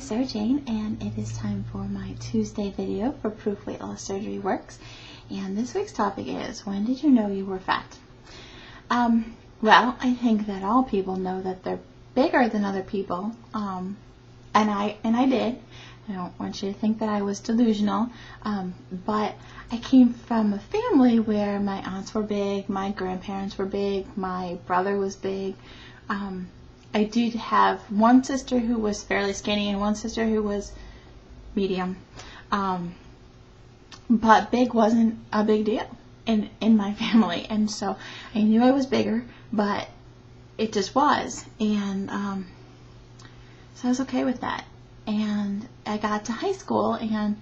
Sarah Jane, and it is time for my Tuesday video for Proof Weight Loss Surgery Works. And this week's topic is, when did you know you were fat? Well, I think that all people know that they're bigger than other people, and I did. I don't want you to think that I was delusional, but I came from a family where my aunts were big, my grandparents were big, my brother was big. I did have one sister who was fairly skinny and one sister who was medium, but big wasn't a big deal in my family, and so I knew I was bigger, but it just was, and so I was okay with that. And I got to high school and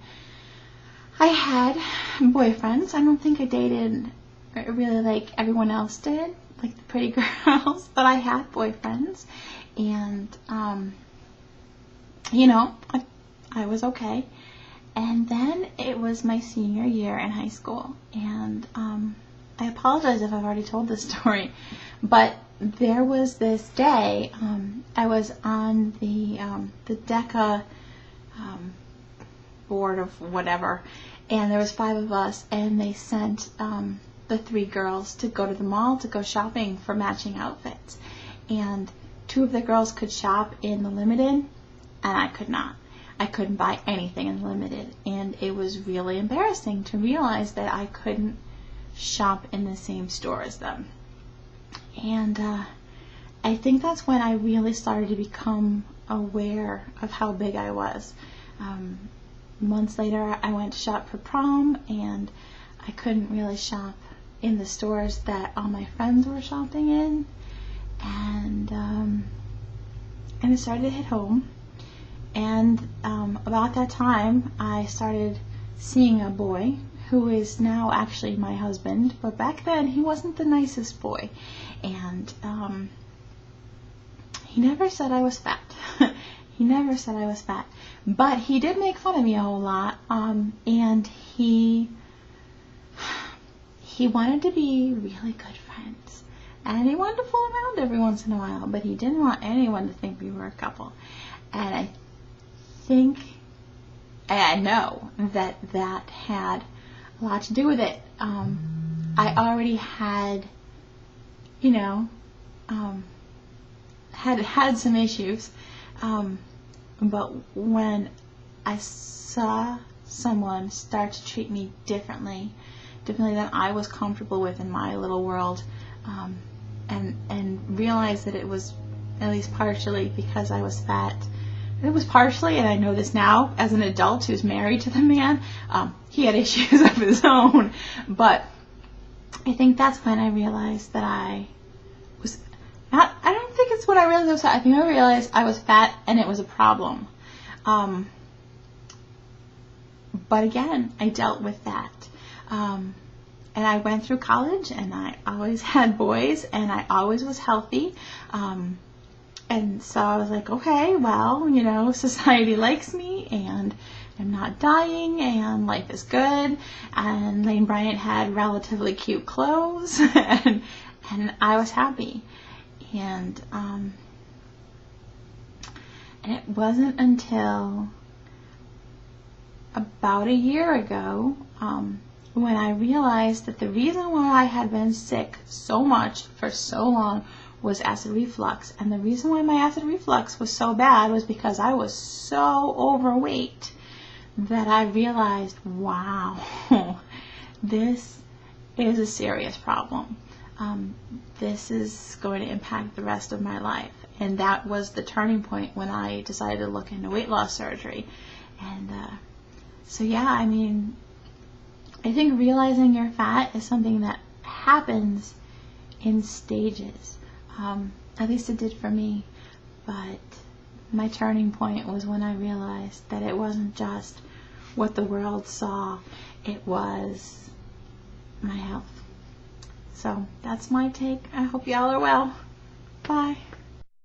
I had boyfriends. I don't think I dated really like everyone else did, like the pretty girls, but I had boyfriends, and you know, I was okay. And then it was my senior year in high school, and I apologize if I've already told this story, but there was this day, I was on the DECA board of whatever, and there was 5 of us, and they sent the 3 girls to go to the mall to go shopping for matching outfits, and 2 of the girls could shop in the Limited, and I could not. I couldn't buy anything in the Limited, and it was really embarrassing to realize that I couldn't shop in the same store as them. And I think that's when I really started to become aware of how big I was. Months later, I went to shop for prom, and I couldn't really shop in the stores that all my friends were shopping in. And I started to hit home. And about that time, I started seeing a boy who is now actually my husband, but back then he wasn't the nicest boy, and he never said I was fat. He never said I was fat, but he did make fun of me a whole lot, and he wanted to be really good friends, and he wanted to fool around every once in a while, but he didn't want anyone to think we were a couple. And I know that had a lot to do with it. I already had, you know, had some issues, but when I saw someone start to treat me differently than I was comfortable with in my little world, and realized that it was at least partially because I was fat. It was partially, and I know this now as an adult who's married to the man, he had issues of his own, but I think that's when I realized that I was not, I don't think it's when I realized I was fat. I think I realized I was fat and it was a problem. But again, I dealt with that. And I went through college, and I always had boys, and I always was healthy. And so I was like, okay, well, you know, society likes me, and I'm not dying, and life is good, and Lane Bryant had relatively cute clothes, and I was happy. And it wasn't until about a year ago when I realized that the reason why I had been sick so much for so long was acid reflux, and the reason why my acid reflux was so bad was because I was so overweight that I realized, wow, this is a serious problem. This is going to impact the rest of my life, and that was the turning point when I decided to look into weight loss surgery. And so yeah, I mean, I think realizing you're fat is something that happens in stages. At least it did for me, but my turning point was when I realized that it wasn't just what the world saw, it was my health. So that's my take. I hope y'all are well. Bye.